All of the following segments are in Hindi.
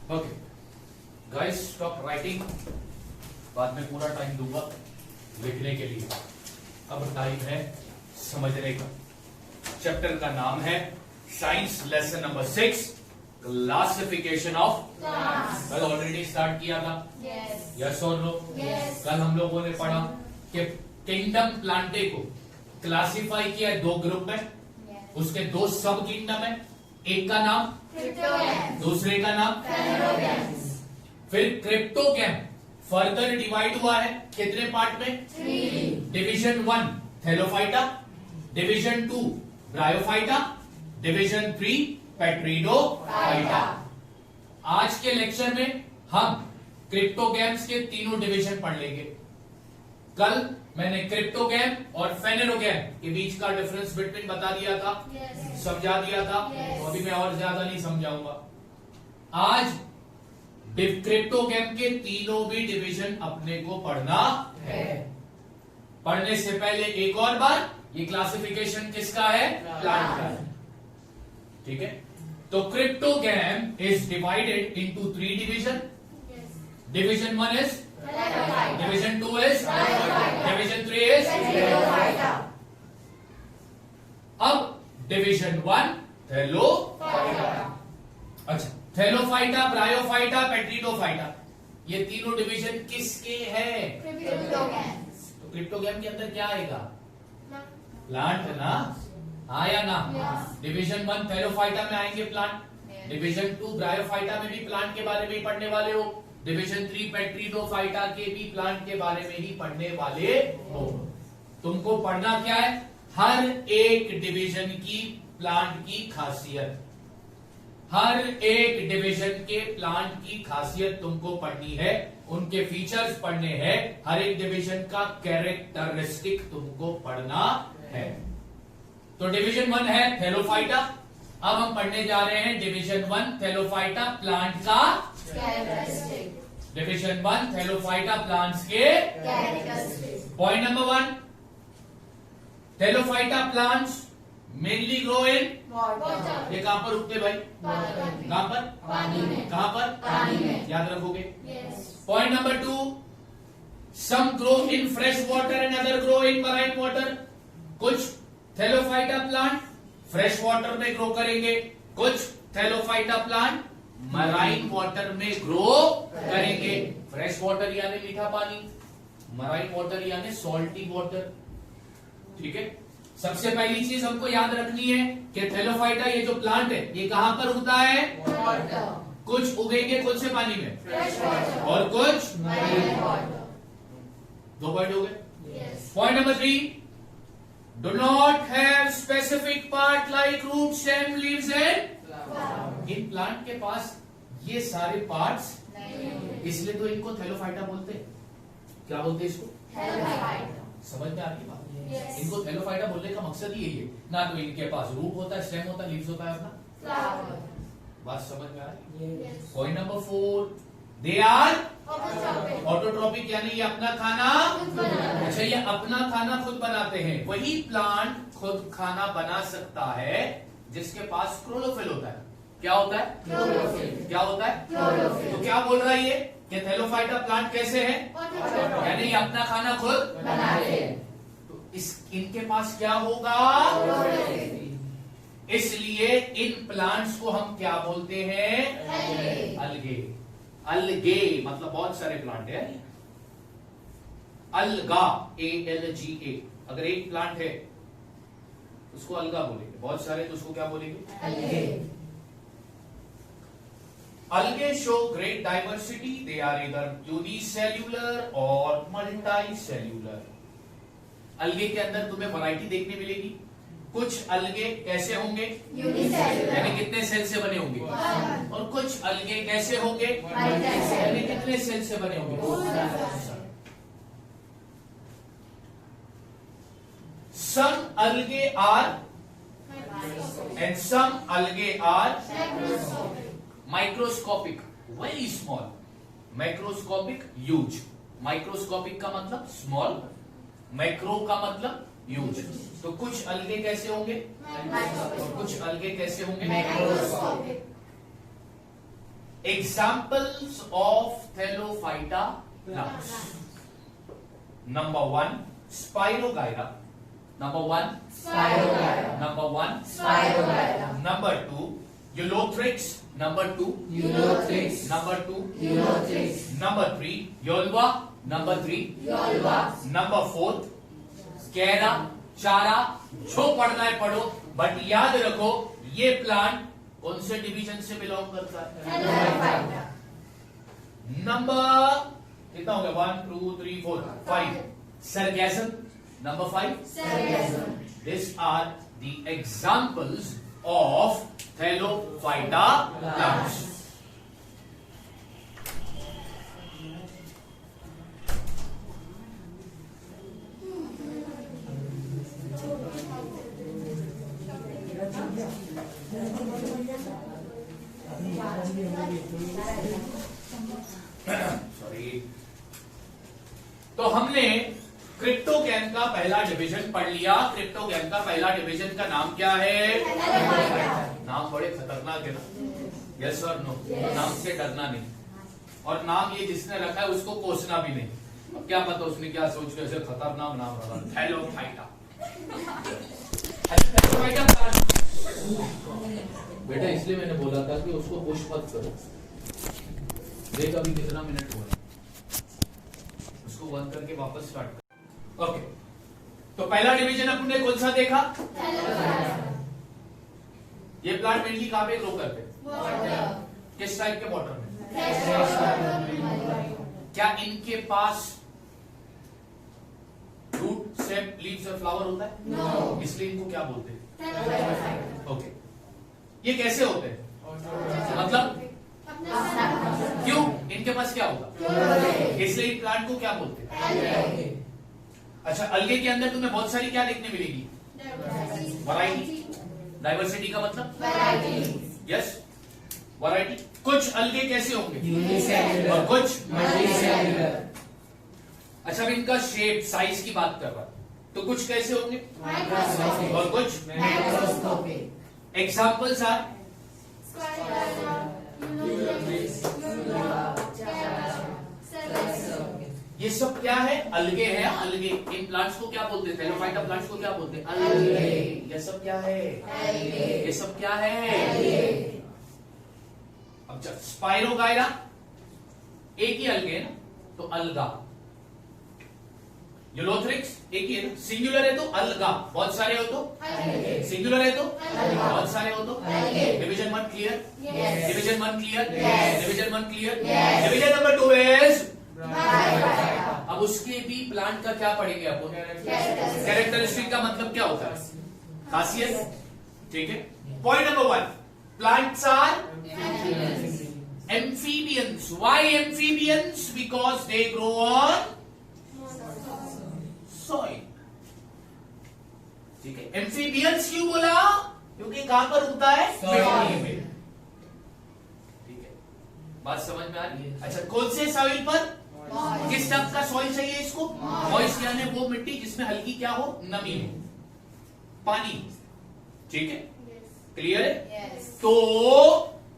Okay guys, stop writing. बाद में पूरा टाइम दूंगा लिखने के लिए। अब टाइम है समझने का। चैप्टर का नाम है science lesson number 6, classification of plants. कल ऑलरेडी स्टार्ट किया था। यस और नो? कल हम लोगों ने पढ़ा कि किंगडम प्लांटे को क्लासिफाई किया है 2 ग्रुप में। उसके 2 सब किंगडम है। एक का नाम दूसरे का नाम। फिर क्रिप्टोगैम फर्दर डिवाइड हुआ है कितने पार्ट में? 3। Division 1 Thallophyta, division 2 bryophyta, division 3 पेट्रिडोफाइटा। आज के लेक्चर में हम क्रिप्टोगैम्स के तीनों डिवीजन पढ़ लेंगे। कल मैंने क्रिप्टोगैम और फेनेरोगैम के बीच का डिफरेंस बिटवीन बता दिया था, समझा दिया था। तो अभी मैं और ज्यादा नहीं समझाऊंगा। आज क्रिप्टोगैम के तीनों भी डिवीजन अपने को पढ़ना है। पढ़ने से पहले एक और बार, ये क्लासिफिकेशन किसका है? प्लांट का है। ठीक है, तो cryptogam is divided into 3 division. Division 1 is division 2 is division 3 is. अब डिवीजन 1 थैलोफाइटा। अच्छा, थैलोफाइटा, ब्रायोफाइटा, पेट्रिडोफाइटा, ये तीनों डिवीजन किसके हैं? तो क्रिप्टोगैम के अंदर क्या आएगा? प्लांट है ना? हाँ या ना? डिवीजन 1 थैलोफाइटा में आएंगे प्लांट। डिवीजन 2 ब्रायोफाइटा में भी प्लांट के बारे में ही पढ़ने वाले हो। डिवीजन 3 पेट्रिडोफाइटा के भी प्लांट के बारे में ही पढ़ने वाले हो। तुमको पढ़ना क्या है? हर एक डिवीजन की प्लांट की खासियत, हर एक डिवीजन के प्लांट की खासियत तुमको पढ़नी है, उनके फीचर्स पढ़ने हैं, हर एक डिवीजन का कैरेक्टरिस्टिक तुमको पढ़ना है। तो डिवीजन 1 है थैलोफाइटा। अब हम पढ़ने जा रहे हैं डिवीजन 1 थैलोफाइटा प्लांट का कैरेक्टरिस्टिक। डिवीजन 1 थैलोफाइटा प्लांट्स के characteristic. Point number 1, Thallophyta plants mainly grow in water. ये कहां पर उगते भाई? कहां पर? पानी में। कहां पर? पानी में। याद रखोगे? Point number 2, some grow in fresh water and other grow in marine water. कुछ थैलोफाइटा प्लांट फ्रेश वाटर में ग्रो करेंगे, कुछ थैलोफाइटा प्लांट मराइन वाटर में ग्रो करेंगे। फ्रेश वाटर यानी मीठा पानी, मराइन वाटर यानी सॉल्टी वाटर। ठीक है, सबसे पहली चीज हमको याद रखनी है कि थैलोफाइटा ये जो प्लांट है ये कहां पर उगता है? वाटर। कुछ उगेंगे कौन से पानी में? Fresh water. और कुछ मरीन वाटर। 2 पॉइंट हो गए। Point number 3, do not have specific part like root, stem, leaves and. इन प्लांट के पास ये सारे पार्ट्स नहीं, इसलिए तो इनको थैलोफाइटा बोलते हैं। क्या बोलते हैं इसको? थैलोफाइटा। समझ में आती बात? इनको थैलोफाइटा बोलने का मकसद ही यही है। ना तो इनके पास रूट होता है, स्टेम होता है, लीव्स होता है अपना। बात समझ में आ रही? Point number 4, they are autotrophic, यानी ये अपना खाना। अच्छा, ये अपना खाना खुद बनाते हैं। वही प्लांट खुद खाना बना सकता है जिसके पास क्लोरोफिल होता है। क्या होता है? क्लोरोफिल। क्या होता है? क्लोरोफिल। तो क्या बोल रहा है ये कि थैलोफाइटा प्लांट कैसे है? यानी ये अपना खाना खुद बनाते हैं। तो इनके पास क्या होगा? इसलिए इन प्लांट्स को हम क्या बोलते हैं? अलगे। अलगे मतलब बहुत सारे प्लांट है। अलगा, ALGA। अगर एक प्लांट है उसको अलगा बोलेंगे, बहुत सारे तो उसको क्या बोलेंगे? Algae. Algae show great diversity. They are इधर यूनिसेल्यूलर और मल्टीसेल्यूलर। अलगे के अंदर तुम्हें वैरायटी देखने मिलेगी। कुछ अलगे कैसे होंगे? यूनिसेल्युलर, यानी कितने सेल से बने होंगे? और कुछ अलगे कैसे होंगे? यानी कितने सेल से बने होंगे? Some algae are and some algae are microscopic, very small. Macroscopic, huge. Microscopic का मतलब small, मैक्रो का मतलब ह्यूज। तो कुछ अलगे कैसे होंगे? और कुछ अलगे कैसे होंगे? Macroscopic. Examples of thallophyta plants. Number 1 spirogyra, number 1 Spirogyra. Number 1 Spirogyra. Number 2 ulothrix, number 2 Ulothrix. Number 2 Ulothrix. Number 3 ulva, number 3 Yolva. Number 4 chara, chara. जो पढ़ना है पढ़ो, बट याद रखो ये प्लांट कौन से डिवीजन से बिलोंग करता है। Thallophyta. नंबर कितना हो गया, 1 2 3 4 5 sargassum, number 5 Sargassum. These are the examples of Thallophyta plants. Sorry. तो हमने क्रिप्टोगैम का पहला डिवीजन पढ़ लिया। क्रिप्टोगैम का पहला डिवीजन का नाम क्या है? नाम बड़े खतरनाक है ना, यस और नो। नाम से डरना नहीं, और नाम ये जिसने रखा है उसको कोसना भी नहीं। अब क्या पता उसने क्या सोच के ऐसे खतरनाक नाम रखा, थैलोफाइटा। बेटा इसलिए मैंने बोला था कि उसको पुश मत करो। देख अभी कितना मिनट हुआ है, उसको बंद करके वापस स्टार्ट कर। ओके, तो पहला डिवीजन अपने कौन सा देखा? ये प्लांट मेनली कहां पे ग्रो करते हैं? किस टाइप के वाटर में? क्या इनके पास रूट, स्टेम, लीव्स और फ्लावर होता है? No. इसलिए इनको क्या बोलते हैं? ओके, ये कैसे होते हैं? मतलब क्यों? इनके पास क्या होगा? इसलिए इन प्लांट को क्या बोलते हैं? अच्छा, अलगे के अंदर तुम्हें बहुत सारी क्या देखने मिलेगी? वैरायटी। डाइवर्सिटी का मतलब? Yes, variety. कुछ अलगे कैसे होंगे? Unicellular. और कुछ Multicellular. अच्छा, अब इनका शेप, साइज की बात कर रहा हूं, तो कुछ कैसे होंगे Microscopic. और कुछ? Macroscopic. एग्जाम्पल्स आर ये सब क्या है? अलगे है। अलगे। इन प्लांट्स को क्या बोलते हैं? थैलोफाइटा प्लांट्स को क्या बोलते हैं? अलगे। ये सब क्या है? ये सब क्या है? अब जब स्पाइरोगायरा एक ही अलगे है ना, तो अलगा। यूलोथ्रिक्स एक ही है ना, सिंगुलर है तो अलगा, बहुत सारे हो तो सिंगुलर है तो बहुत सारे हो तो division 1 clear? Division 1 clear? Division 1 clear? Division number 2 is अब उसके भी प्लांट का क्या पढ़ेंगे अपन? कैरेक्टरिस्टिक का मतलब क्या होता है? खासियत। ठीक है। Point number 1, plants are amphibians. Why amphibians? Because they grow on soil. ठीक है। amphibians क्यों बोला? क्योंकि कहां पर उगता है? मिट्टी में। ठीक है, बात समझ में आ रही है? अच्छा, कौन से सॉइल पर? किस टाइप का सॉइल चाहिए इसको? मॉइस्ट, यानी वो मिट्टी जिसमें हल्की क्या हो? नमी हो, पानी। ठीक है, क्लियर है? तो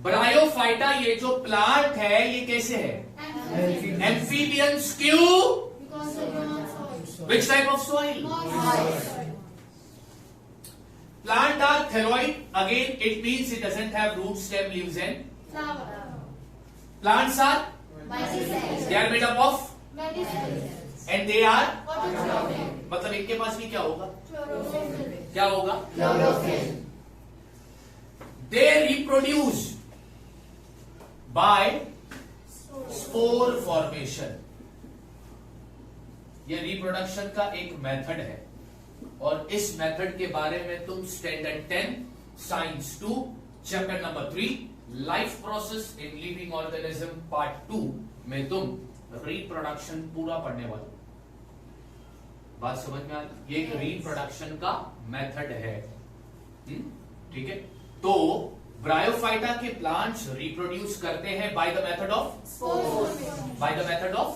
ब्रायोफाइटा ये जो प्लांट है ये कैसे है? एम्फीबियंस। क्यों? Which type of soil? Plant are thalloid, again it means it doesn't have root, stem, leaves and plants are they are made up of and they are, मतलब इनके पास भी क्या होगा? क्या होगा? They reproduce by spore formation. ये रिप्रोडक्शन का एक मेथड है, और इस मेथड के बारे में तुम standard 10 science 2 chapter number 3 life process in living organism part 2 में तुम रिप्रोडक्शन पूरा पढ़ने वाले। बात समझ में आ रही? ये एक रिप्रोडक्शन का मेथड है। ठीक है। तो ब्रायोफाइटा के प्लांट्स रिप्रोड्यूस करते हैं by the method of by the method of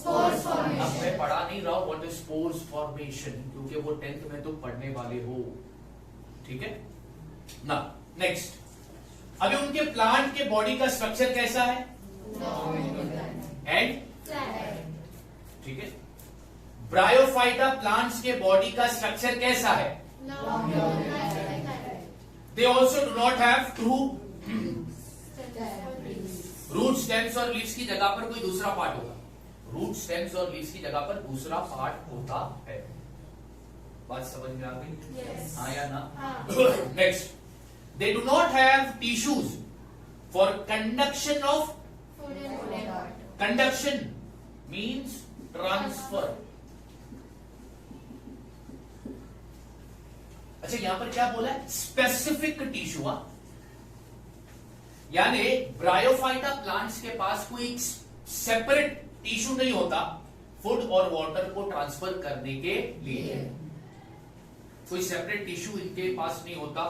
अब मैं पढ़ा नहीं रहा व्हाट इज स्पोर्स फॉर्मेशन, क्योंकि वो 10th में तुम पढ़ने वाले हो। ठीक है ना। नेक्स्ट, अभी उनके प्लांट के बॉडी का स्ट्रक्चर कैसा है? एंड ठीक है। ब्रायोफाइटा प्लांट्स के बॉडी का स्ट्रक्चर कैसा है? They also do not have true root, stems और लीव्स की जगह पर कोई दूसरा पार्ट होगा। रूट, स्टेम्स और लीव्स की जगह पर दूसरा पार्ट होता है। बात समझ में आ गई? हाँ या ना? Next, they do not have tissues for conduction of, conduction means transfer. अच्छा, यहां पर क्या बोला है? Specific tissue. यानी ब्रायोफाइटा प्लांट्स के पास कोई सेपरेट टिश्यू नहीं होता फूड और वाटर को ट्रांसफर करने के लिए। कोई सेपरेट टिश्यू इनके पास नहीं होता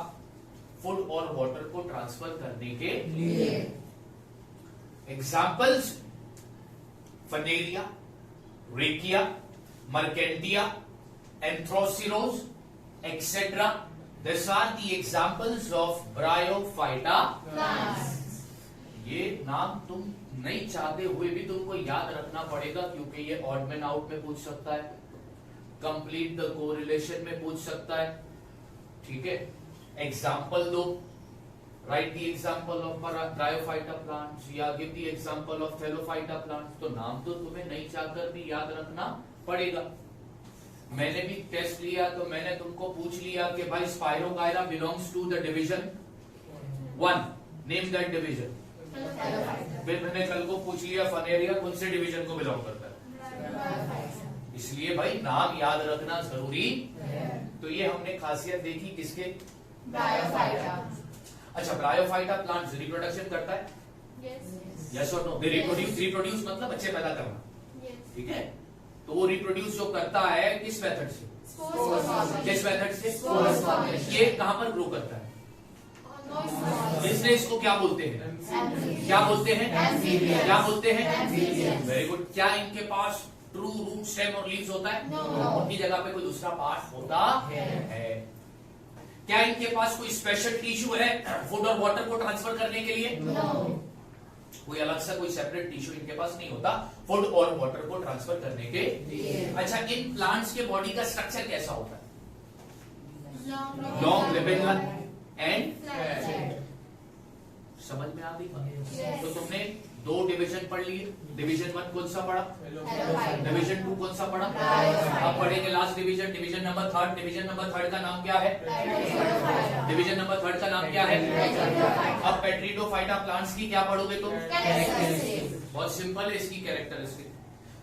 फूड और वाटर को ट्रांसफर करने के लिए। Examples, funaria, riccia, marchantia, anthoceros, etc. These are the examples of Bryophyta plants. ये नाम तुम नहीं चाहते हुए भी तुमको याद रखना पड़ेगा, क्योंकि ये ऑड मैन आउट में पूछ सकता है, कंप्लीट द कोरिलेशन में पूछ सकता है। ठीक है, एग्जाम्पल दो, write the example of bryophyta plants या give the example of thallophyta plants. तो नाम तो तुम्हें नहीं चाहकर भी याद रखना पड़ेगा। मैंने भी टेस्ट लिया तो मैंने तुमको पूछ लिया कि भाई Spirogyra belongs to the division 1, name that division. फिर मैंने कल को पूछ लिया फनेरिया कौन से डिवीजन को बिलोंग करता है। इसलिए भाई नाम याद रखना जरूरी। तो ये हमने खासियत देखी किसके? ब्रायोफाइटा। अच्छा, ब्रायोफाइटा प्लांट्स रिप्रोडक्शन करता है? यस और नो? They reproduce. रिप्रोड्यूस मतलब बच्चे पैदा करना। ठीक है, तो वो रिप्रोड्यूस जो करता है किस मेथड से? किस मेथड से? ये कहां पर ग्रो करता है? इसलिए इसको क्या बोलते हैं? क्या बोलते हैं? क्या बोलते हैं? Very good. क्या इनके पास ट्रू रूट, स्टेम और लीव्स होता है? उनकी जगह पे कोई दूसरा पार्ट होता है। क्या इनके पास कोई स्पेशल टिश्यू है फूड और वाटर को ट्रांसफर करने के लिए? कोई अलग सा कोई सेपरेट टिश्यू इनके पास नहीं होता फूड और वाटर को ट्रांसफर करने के लिए। अच्छा, इन प्लांट्स के बॉडी का स्ट्रक्चर कैसा होता है? लॉन्ग, लिबिकुलर एंड, समझ में आ गई? तो तुमने 2 डिवीजन पढ़ लिए। डिवीजन 1 कौन सा पढ़ा? डिवीजन 2 कौन सा पढ़ा? अब पढ़ेंगे last division, division number 3। Division number 3 का नाम क्या है? डिवीजन नंबर 3 का नाम क्या है? अब पेट्रिडोफाइटा प्लांट्स की क्या पढ़ोगे तुम? बहुत सिंपल है इसकी characteristic.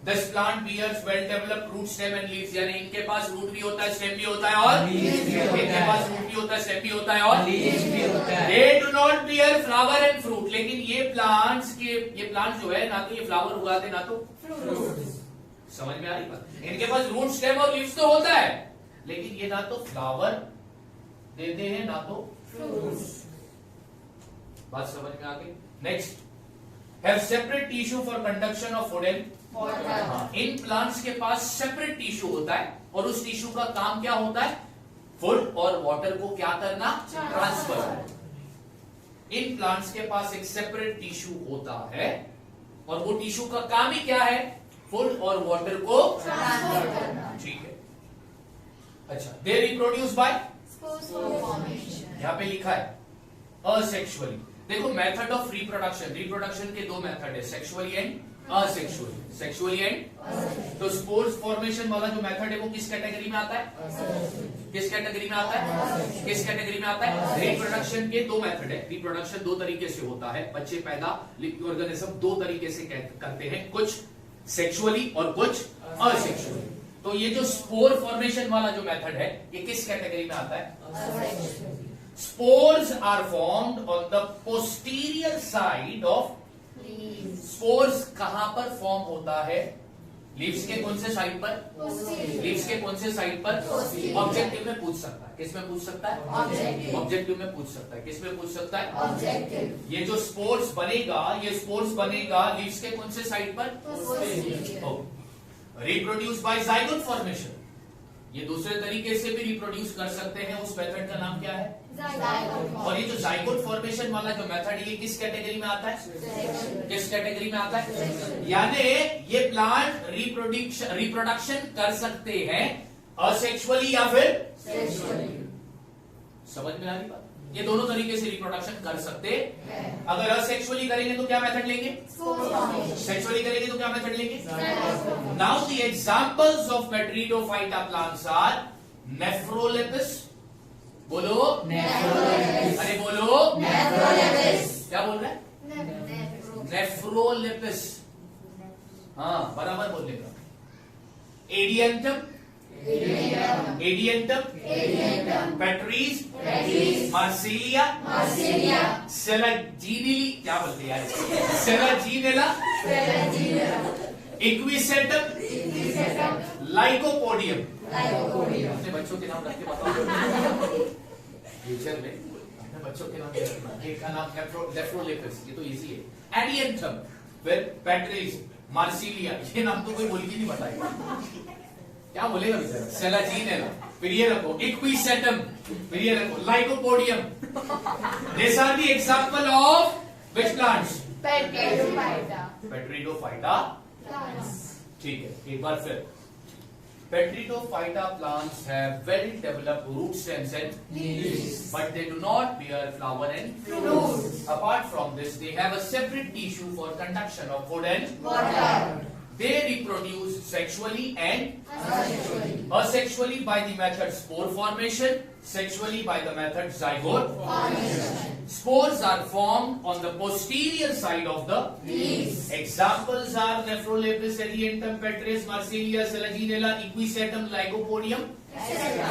This plant bears well developed root, stem and leaves. यानी इनके पास रूट भी होता है, स्टेम भी होता है और इनके पास रूट भी होता है, स्टेम भी होता है और लीव्स भी होता है। They do not bear flower and fruit. लेकिन ये प्लांट जो है ना तो ये फ्लावर उगाते ना तो फ्रूट। समझ में आ रही बात? इनके पास रूट, स्टेम और लीव्स तो होता है, लेकिन ये ना तो फ्लावर देते हैं ना तो फ्रूट। बात समझ में आ गई? Next, have separate tissue for conduction of food and water. In plants के पास सेपरेट टिश्यू होता है और उस टिश्यू का काम क्या होता है? फूड और वाटर को क्या करना? ट्रांसफर। इन प्लांट्स के पास एक सेपरेट टिश्यू होता है और वो टिश्यू का काम ही क्या है? फूड और वाटर को ट्रांसफर करना। ठीक है। अच्छा, दे रिप्रोड्यूस बाय, यहां पे लिखा है असेक्सुअली। देखो, मेथड ऑफ रिप्रोडक्शन, रिप्रोडक्शन के 2 मेथड है, sexually and asexually. Sexually and, तो स्पोर्स फॉर्मेशन वाला जो मेथड है वो किस कैटेगरी में आता है? किस कैटेगरी में आता है? किस कैटेगरी में आता है? रिप्रोडक्शन के 2 मेथड है। रिप्रोडक्शन 2 तरीके से होता है। बच्चे पैदा ऑर्गेनिज्म 2 तरीके से करते हैं, कुछ सेक्सुअली और कुछ असेक्सुअली। तो ये जो स्पोर फॉर्मेशन वाला जो मेथड है ये किस कैटेगरी में आता है? Spores are formed on the posterior side of. Spores कहां पर फॉर्म होता है? लीव्स के कौन से साइड पर? लीव्स के कौन से साइड पर? ऑब्जेक्टिव में पूछ सकता है। किस में पूछ सकता है? ऑब्जेक्टिव में पूछ सकता है। किस में पूछ सकता है? ऑब्जेक्टिव। ये जो स्पोर्स बनेगा, ये स्पोर्स बनेगा लीव्स के कौन से साइड पर? Reproduce by zygote formation. ये दूसरे तरीके से भी रिप्रोड्यूस कर सकते हैं, उस मेथड का नाम क्या है? और ये जो जाइगोट फॉर्मेशन वाला जो मेथड, ये किस कैटेगरी में आता है? किस कैटेगरी में आता है? यानी ये प्लांट रिप्रोडक्शन कर सकते हैं असेक्सुअली या फिर समझ में आ रही बात? ये दोनों तरीके से रिप्रोडक्शन कर सकते हैं। अगर असेक्सुअली करेंगे तो क्या मेथड लेंगे? सेक्सुअली करेंगे तो क्या मेथड लेंगे? Now the examples of pteridophyta plants are nephrolepis, बोलो नेफ्रोलेपिस। अरे बोलो नेफ्रोलेपिस। क्या बोल रहे हैं? नेफ्रोलेपिस, हाँ बराबर बोलने का। एडियंटम, एडियंटम, पेट्रीज, मार्सिलिया, सेलाजीनेली, क्या बोलते हैं यार? सेलाजीनेला, इक्विसेटम, लाइकोपोडियम। अपने बच्चों के नाम रख के बताओ फ्यूचर में अपने बच्चों के नाम रखना। एक का नाम नेफ्रोलेपिस, ये तो इजी है। एडियंथम, फिर पेट्रीज, मार्सिलिया, ये नाम तो कोई बोल के नहीं बताएगा, क्या बोलेगा बेचारा? सेलाजीनेला, फिर ये रखो इक्विसेटम, फिर ये रखो lycopodium. This are the example of which plants? Pteridophyta. ठीक है, एक बार फिर। Petridophyta plants have well developed root stems and leaves, but they do not bear flower and fruits. Apart from this, they have a separate tissue for conduction of food and water. They reproduce sexually and asexually by the method spore formation, sexually by the method zygote formation. Spores are formed on the posterior side of the leaves. Examples are Nephrolepis, Ediantum, Petrus, Marsilia, Selaginella, Equisetum, Lycopodium, etc.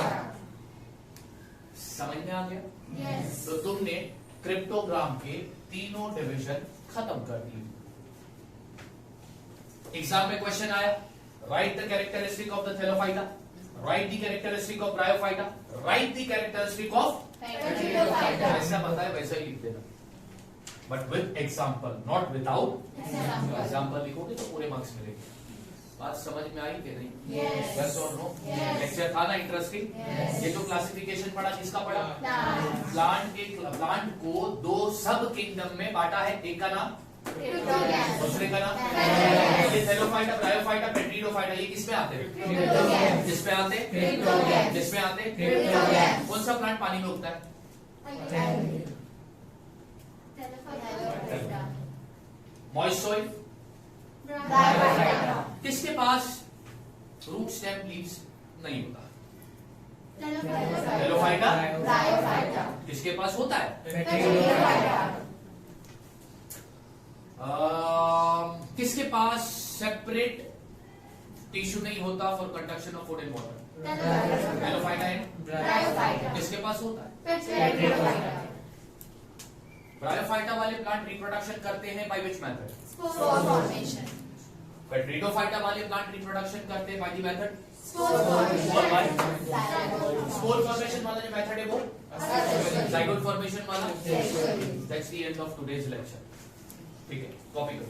समझ में आ गया? Yes. तो तुमने क्रिप्टोग्राम के तीनों डिवीजन खत्म कर दिए। एग्जाम में क्वेश्चन आया, write the characteristic of the thallophyta, write the characteristic of bryophyta, write the characteristic of pteridophyta. ऐसा पता है वैसा ही लिख देना, but with example, not without example. लिखोगे तो पूरे मार्क्स मिलेंगे। बात समझ में आई कि नहीं? यस और नो? लेक्चर था ना इंटरेस्टिंग? ये जो क्लासिफिकेशन पढ़ा किसका पढ़ा? प्लांट को दो सब किंगडम में बांटा है। एक का नाम, दूसरे का नाम। ये थैलोफाइटा, ब्रायोफाइटा, पेट्रिडोफाइटा, ये किसमें आते हैं? किसमें आते? किसमें आते? कौन सा प्लांट पानी में उगता है? Moist soil. किसके पास रूट स्टेम लीव्स नहीं होता? थैलोफाइटा। किसके पास होता है? किसके पास सेपरेट टिश्यू नहीं होता for conduction of food and water? Thallophyta है। किसके पास होता है? ब्रायोफाइटा वाले प्लांट रिप्रोडक्शन करते हैं बाय विच मेथड? पेट्रिडोफाइटा वाले प्लांट रिप्रोडक्शन करते हैं by the method spore formation वाला जो मेथड है वो जाइगोट फॉर्मेशन वाला। That's the end of today's lecture. ठीक है, कॉपी करो।